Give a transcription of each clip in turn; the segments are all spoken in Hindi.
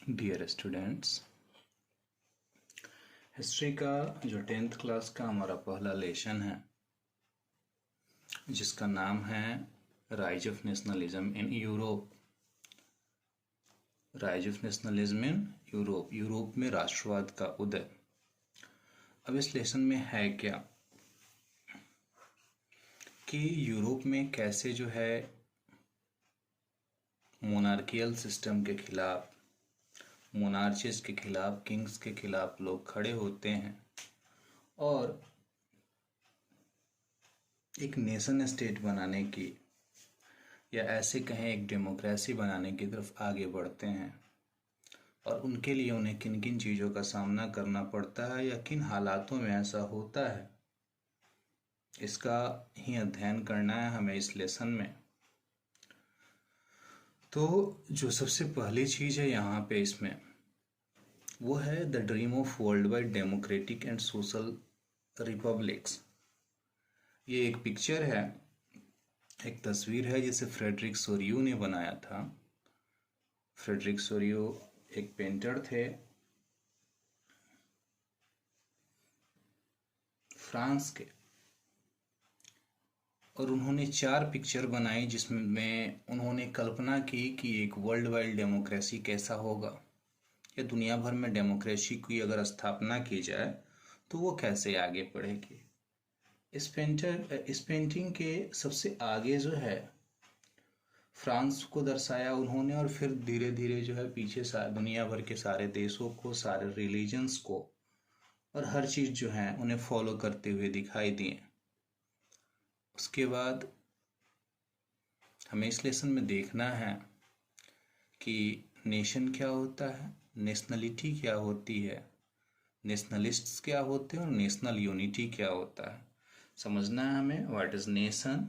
डियर स्टूडेंट्स, हिस्ट्री का जो 10th क्लास का हमारा पहला लेसन है जिसका नाम है rise of nationalism in Europe. Rise of nationalism in Europe, Europe में राष्ट्रवाद का उदय। अब इस लेसन में है क्या कि यूरोप में कैसे जो है मोनार्कियल सिस्टम के खिलाफ, मोनार्चिस के खिलाफ, किंग्स के खिलाफ लोग खड़े होते हैं और एक नेशन स्टेट बनाने की या ऐसे कहें एक डेमोक्रेसी बनाने की तरफ आगे बढ़ते हैं। और उनके लिए उन्हें किन किन चीज़ों का सामना करना पड़ता है या किन हालातों में ऐसा होता है, इसका ही अध्ययन करना है हमें इस लेसन में। तो जो सबसे पहली चीज़ है यहाँ पे इसमें वो है the dream of world wide democratic and social republics. ये एक पिक्चर है, एक तस्वीर है जिसे फ्रेडरिक सोरियो ने बनाया था। फ्रेडरिक सोरियो एक पेंटर थे, फ्रांस के, और उन्होंने 4 पिक्चर बनाई जिसमें उन्होंने कल्पना की कि एक वर्ल्ड वाइड डेमोक्रेसी कैसा होगा या दुनिया भर में डेमोक्रेसी की अगर स्थापना की जाए तो वो कैसे आगे बढ़ेगी। इस पेंटिंग के सबसे आगे जो है फ्रांस को दर्शाया उन्होंने, और फिर धीरे धीरे जो है पीछे दुनिया भर के सारे देशों को, सारे रिलीजन्स को और हर चीज़ जो है उन्हें फॉलो करते हुए दिखाई दिए। उसके बाद हमें इस लेसन में देखना है कि नेशन क्या होता है, नेशनलिटी क्या होती है, नेशनलिस्ट्स क्या होते हैं और नेशनल यूनिटी क्या होता है। समझना है हमें what is nation,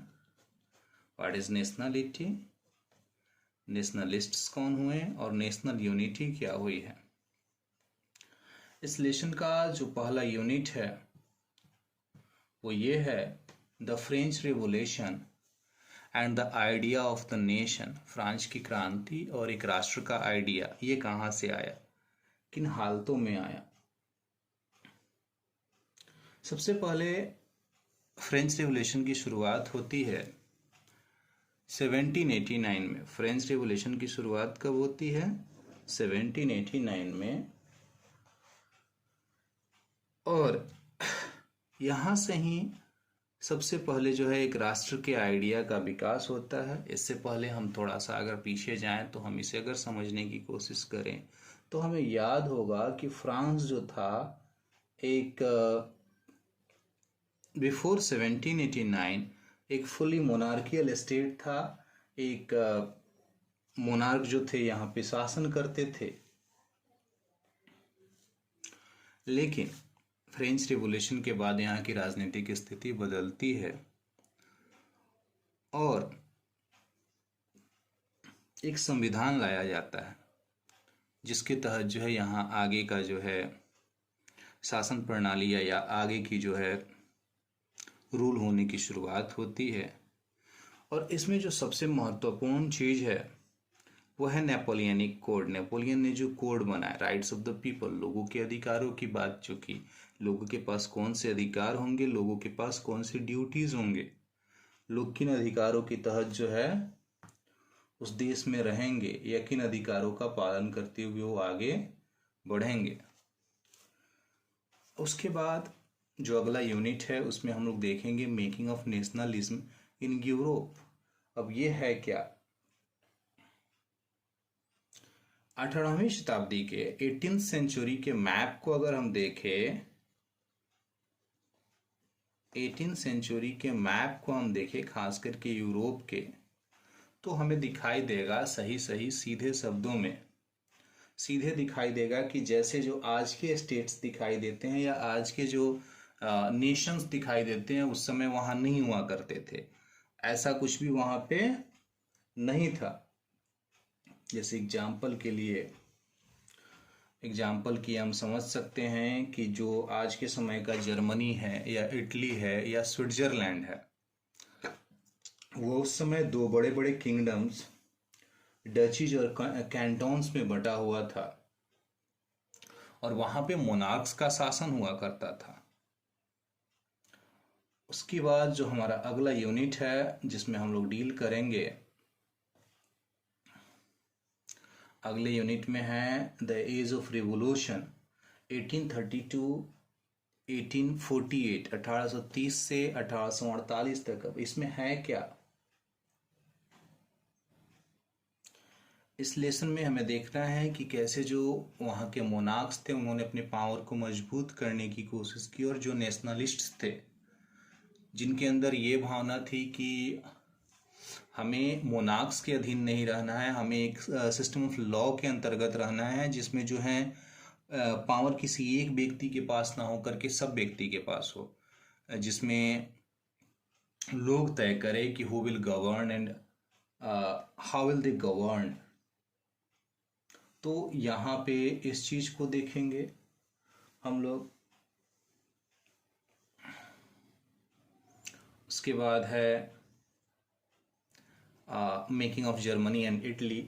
what is nationality, nationalists कौन हुए और नेशनल यूनिटी क्या हुई है। इस लेसन का जो पहला यूनिट है वो ये है the French revolution and the idea of the nation. France की क्रांति और एक राष्ट्र का आइडिया, ये कहाँ से आया, किन हालतों में आया। सबसे पहले फ्रेंच रिवोल्यूशन की शुरुआत होती है 1789 में। फ्रेंच रिवोल्यूशन की शुरुआत कब होती है? 1789 में। और यहाँ से ही सबसे पहले जो है एक राष्ट्र के आइडिया का विकास होता है। इससे पहले हम थोड़ा सा अगर पीछे जाएं तो हम इसे अगर समझने की कोशिश करें तो हमें याद होगा कि फ्रांस जो था एक बिफोर 1789 एक फुली मोनार्कियल स्टेट था। एक मोनार्क जो थे यहाँ पे शासन करते थे। लेकिन फ्रेंच रिवॉल्यूशन के बाद यहाँ की राजनीतिक स्थिति बदलती है और एक संविधान लाया जाता है जिसके तहत जो है यहाँ आगे का जो है शासन प्रणाली या आगे की जो है रूल होने की शुरुआत होती है। और इसमें जो सबसे महत्वपूर्ण चीज़ है वो है नेपोलियनिक कोड। नेपोलियन ने जो कोड बनाया, राइट्स ऑफ द पीपल, लोगों के अधिकारों की बात जो की, लोगों के पास कौन से अधिकार होंगे, लोगों के पास कौन सी ड्यूटीज होंगे, लोग किन अधिकारों के तहत जो है उस देश में रहेंगे या किन अधिकारों का पालन करते हुए वो आगे बढ़ेंगे। उसके बाद जो अगला यूनिट है उसमें हम लोग देखेंगे making of nationalism in Europe. अब ये है क्या? 18वीं शताब्दी के 18th सेंचुरी के मैप को अगर हम देखें, 18th सेंचुरी के मैप को हम देखें खास करके यूरोप के, तो हमें दिखाई देगा सही सही सीधे शब्दों में सीधे दिखाई देगा कि जैसे जो आज के स्टेट्स दिखाई देते हैं या आज के जो नेशंस दिखाई देते हैं उस समय वहाँ नहीं हुआ करते थे। ऐसा कुछ भी वहाँ पे नहीं था। जैसे एग्जाम्पल की हम समझ सकते हैं कि जो आज के समय का जर्मनी है या इटली है या स्विट्जरलैंड है, वो उस समय 2 बड़े बड़े किंगडम्स डचीज और कैंटोन्स में बटा हुआ था। और वहां पे मोनार्क्स का शासन हुआ करता था। उसके बाद जो हमारा अगला यूनिट है जिसमें हम लोग डील करेंगे, अगले यूनिट में है द एज ऑफ रिवोल्यूशन 1832 1848, 1830 से 1848 तक। अब इसमें है क्या, इस लेसन में हमें देखना है कि कैसे जो वहाँ के मोनार्क्स थे उन्होंने अपने पावर को मजबूत करने की कोशिश की, और जो नेशनलिस्ट्स थे जिनके अंदर ये भावना थी कि हमें मोनार्क्स के अधीन नहीं रहना है, हमें एक सिस्टम ऑफ लॉ के अंतर्गत रहना है जिसमें जो है पावर किसी एक व्यक्ति के पास ना हो करके सब व्यक्ति के पास हो, जिसमें लोग तय करें कि who will govern and how will they govern. तो यहाँ पे इस चीज को देखेंगे हम लोग। उसके बाद है making of Germany and Italy.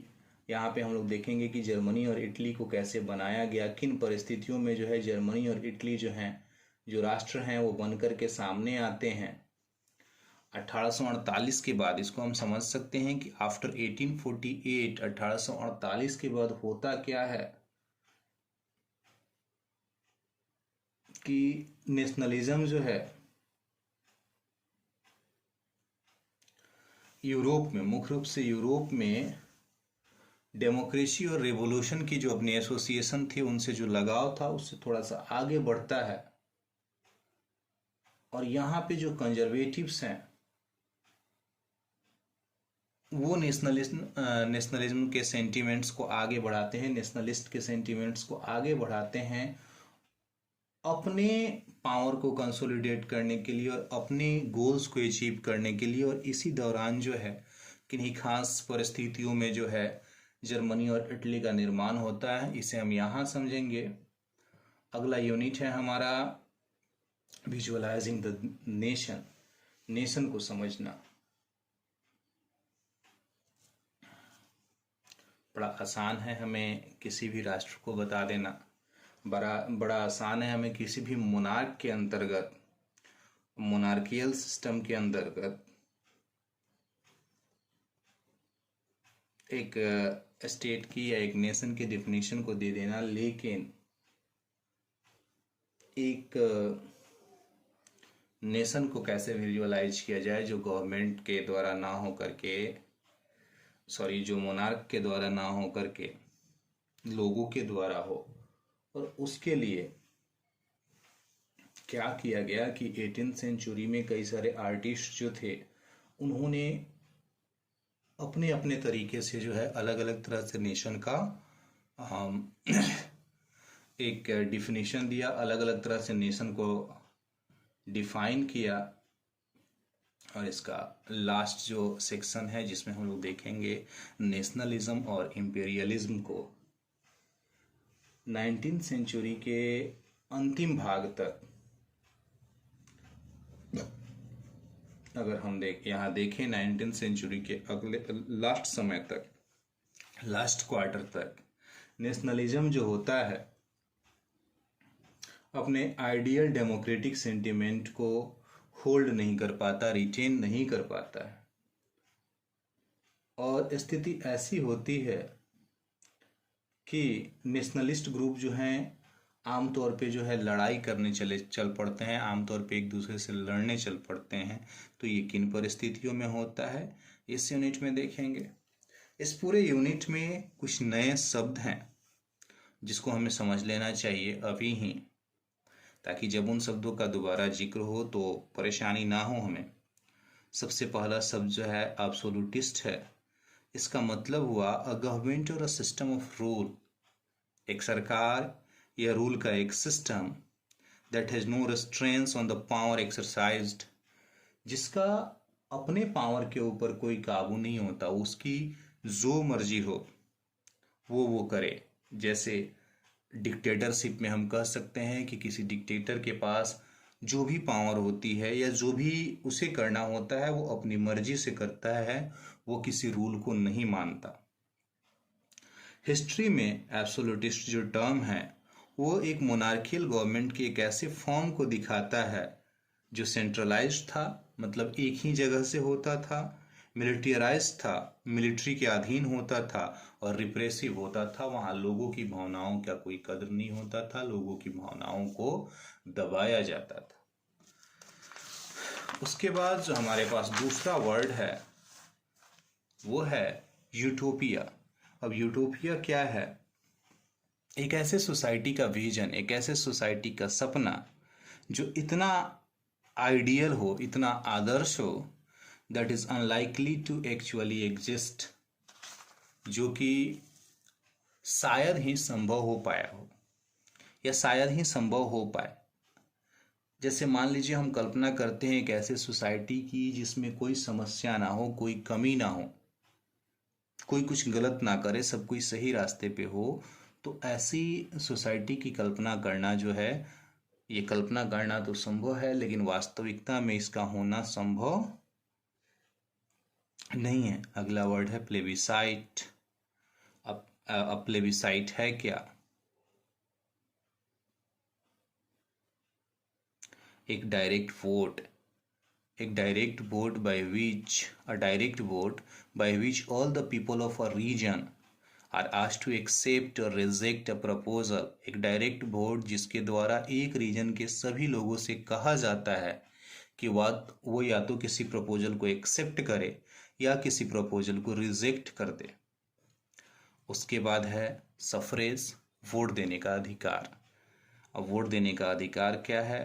यहाँ पे हम लोग देखेंगे कि जर्मनी और इटली को कैसे बनाया गया, किन परिस्थितियों में जो है जर्मनी और इटली जो हैं, जो राष्ट्र हैं, वो बनकर के सामने आते हैं। 1848 के बाद इसको हम समझ सकते हैं कि आफ्टर 1848, 1848 के बाद होता क्या है कि नेशनलिज्म जो है यूरोप में, मुख्य रूप से यूरोप में डेमोक्रेसी और रेवोल्यूशन की जो अपनी एसोसिएशन थी उनसे जो लगाव था उससे थोड़ा सा आगे बढ़ता है। और यहाँ पे जो कंजर्वेटिव्स हैं वो नेशनलिज्म के सेंटिमेंट्स को आगे बढ़ाते हैं, नेशनलिस्ट के सेंटिमेंट्स को आगे बढ़ाते हैं अपने पावर को कंसोलिडेट करने के लिए और अपने गोल्स को अचीव करने के लिए। और इसी दौरान जो है किन्हीं खास परिस्थितियों में जो है जर्मनी और इटली का निर्माण होता है, इसे हम यहाँ समझेंगे। अगला यूनिट है हमारा विजुअलाइजिंग द नेशन, नेशन को समझना। बड़ा आसान है हमें किसी भी राष्ट्र को बता देना, बड़ा आसान है हमें किसी भी मोनार्क के अंतर्गत, मोनार्कियल सिस्टम के अंतर्गत एक स्टेट की या एक नेशन की डिफिनीशन को दे देना। लेकिन एक नेशन को कैसे विजुअलाइज किया जाए जो गवर्नमेंट के द्वारा ना हो करके, सॉरी, जो मोनार्क के द्वारा ना हो करके लोगों के द्वारा हो। और उसके लिए क्या किया गया कि 18th सेंचुरी में कई सारे आर्टिस्ट जो थे उन्होंने अपने अपने तरीके से जो है अलग अलग तरह से नेशन का एक डिफिनीशन दिया, अलग अलग तरह से नेशन को डिफाइन किया। और इसका लास्ट जो सेक्शन है जिसमें हम लोग देखेंगे नेशनलिज्म और इंपीरियलिज्म को 19th सेंचुरी के अंतिम भाग तक अगर हम यहाँ देखें 19th सेंचुरी के अगले लास्ट समय तक, लास्ट क्वार्टर तक नेशनलिज्म जो होता है अपने आइडियल डेमोक्रेटिक सेंटिमेंट को होल्ड नहीं कर पाता, रिटेन नहीं कर पाता है। और स्थिति ऐसी होती है कि नेशनलिस्ट ग्रुप जो हैं आमतौर पे जो है लड़ाई करने चल पड़ते हैं, आमतौर पे एक दूसरे से लड़ने चल पड़ते हैं। तो ये किन परिस्थितियों में होता है इस यूनिट में देखेंगे। इस पूरे यूनिट में कुछ नए शब्द हैं जिसको हमें समझ लेना चाहिए अभी ही, ताकि जब उन शब्दों का दोबारा जिक्र हो तो परेशानी ना हो हमें। सबसे पहला शब्द जो है एब्सोल्यूटिस्ट है। इसका मतलब हुआ अ गवर्नमेंट और अ सिस्टम ऑफ रूल, एक सरकार या रूल का एक system that has no restraints on the power exercised, जिसका अपने पावर के ऊपर कोई काबू नहीं होता, उसकी जो मर्जी हो वो करे। जैसे डिक्टेटरशिप में हम कह सकते हैं कि किसी डिक्टेटर के पास जो भी पावर होती है या जो भी उसे करना होता है वो अपनी मर्जी से करता है, वो किसी रूल को नहीं मानता। हिस्ट्री में एब्सोल्यूटिस्ट जो टर्म है वो एक मोनार्कियल गवर्नमेंट के एक ऐसे फॉर्म को दिखाता है जो सेंट्रलाइज्ड था, मतलब एक ही जगह से होता था, मिलिटराइज था, मिलिट्री के अधीन होता था, और रिप्रेसिव होता था। वहाँ लोगों की भावनाओं का कोई कदर नहीं होता था, लोगों की भावनाओं को दबाया जाता था। उसके बाद जो हमारे पास दूसरा वर्ड है वो है यूटोपिया। अब यूटोपिया क्या है? एक ऐसे सोसाइटी का विजन, एक ऐसे सोसाइटी का सपना जो इतना आइडियल हो, इतना आदर्श हो, that is unlikely to actually exist, जो कि शायद ही संभव हो पाया हो या शायद ही संभव हो पाए। जैसे मान लीजिए हम कल्पना करते हैं एक ऐसे सोसाइटी की जिसमें कोई समस्या ना हो, कोई कमी ना हो, कोई कुछ गलत ना करे, सब कोई सही रास्ते पे हो। तो ऐसी सोसाइटी की कल्पना करना जो है, ये कल्पना करना तो संभव है, लेकिन वास्तविकता में इसका होना संभव नहीं है। अगला वर्ड है प्लेबिसाइट। अब प्लेबिसाइट है क्या? एक direct vote, a direct vote by which a direct vote by which all the people of a region are asked to accept or reject a proposal। एक डायरेक्ट वोट जिसके द्वारा एक रीजन के सभी लोगों से कहा जाता है कि वो या तो किसी प्रपोजल को एक्सेप्ट करे या किसी प्रपोजल को रिजेक्ट कर दे। उसके बाद है सफरेज, वोट देने का अधिकार। अब वोट देने का अधिकार क्या है?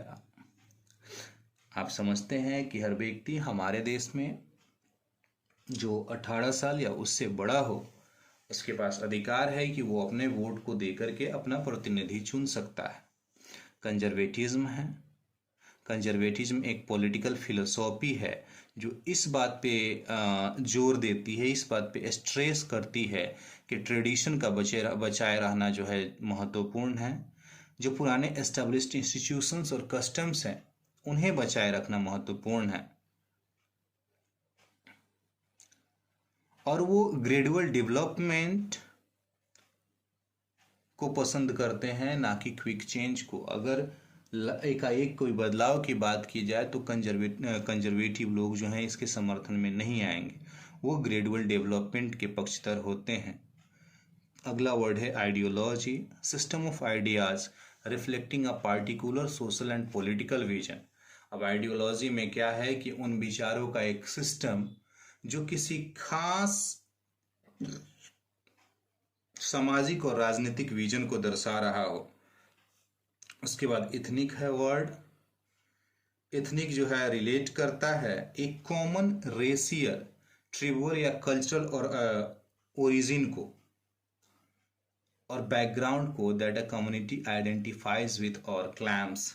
आप समझते हैं कि हर व्यक्ति हमारे देश में जो 18 साल या उससे बड़ा हो, उसके पास अधिकार है कि वो अपने वोट को दे करके अपना प्रतिनिधि चुन सकता है। कंजर्वेटिज्म है। कंजर्वेटिज्म एक पॉलिटिकल फिलोसॉफी है जो इस बात पे जोर देती है, इस बात पे स्ट्रेस करती है कि ट्रेडिशन का बचाए रहना जो है महत्वपूर्ण है। जो पुराने एस्टेब्लिश्ड इंस्टीट्यूशंस और कस्टम्स हैं उन्हें बचाए रखना महत्वपूर्ण है। और वो ग्रेजुअल डेवलपमेंट को पसंद करते हैं, ना कि क्विक चेंज को। अगर एकाएक कोई बदलाव की बात की जाए तो कंजर्वेटिव लोग जो हैं इसके समर्थन में नहीं आएंगे, वो ग्रेजुअल डेवलपमेंट के पक्षधर होते हैं। अगला वर्ड है ideology, system of ideas reflecting a particular social and political vision. अब आइडियोलॉजी में क्या है कि उन विचारों का एक सिस्टम जो किसी खास सामाजिक और राजनीतिक विजन को दर्शा रहा हो। उसके बाद इथनिक है वर्ड। इथनिक जो है रिलेट करता है एक कॉमन रेशियल, ट्रिब्यूअल या कल्चरल और ओरिजिन को और बैकग्राउंड को that a community identifies with और क्लैम्स।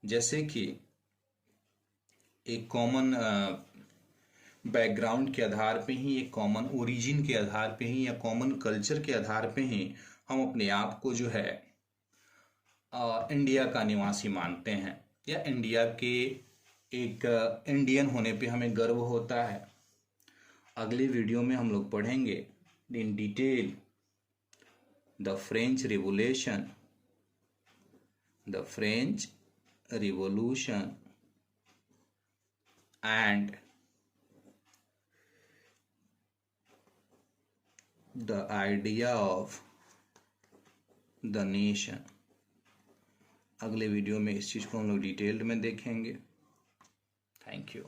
जैसे कि एक कॉमन बैकग्राउंड के आधार पे ही, एक कॉमन ओरिजिन के आधार पे ही या कॉमन कल्चर के आधार पे ही हम अपने आप को जो है इंडिया का निवासी मानते हैं, या इंडिया के एक इंडियन होने पे हमें गर्व होता है। अगले वीडियो में हम लोग पढ़ेंगे in detail the French revolution, and the idea of the nation. अगले वीडियो में इस चीज़ को हम लोग डिटेल्ड में देखेंगे। Thank you.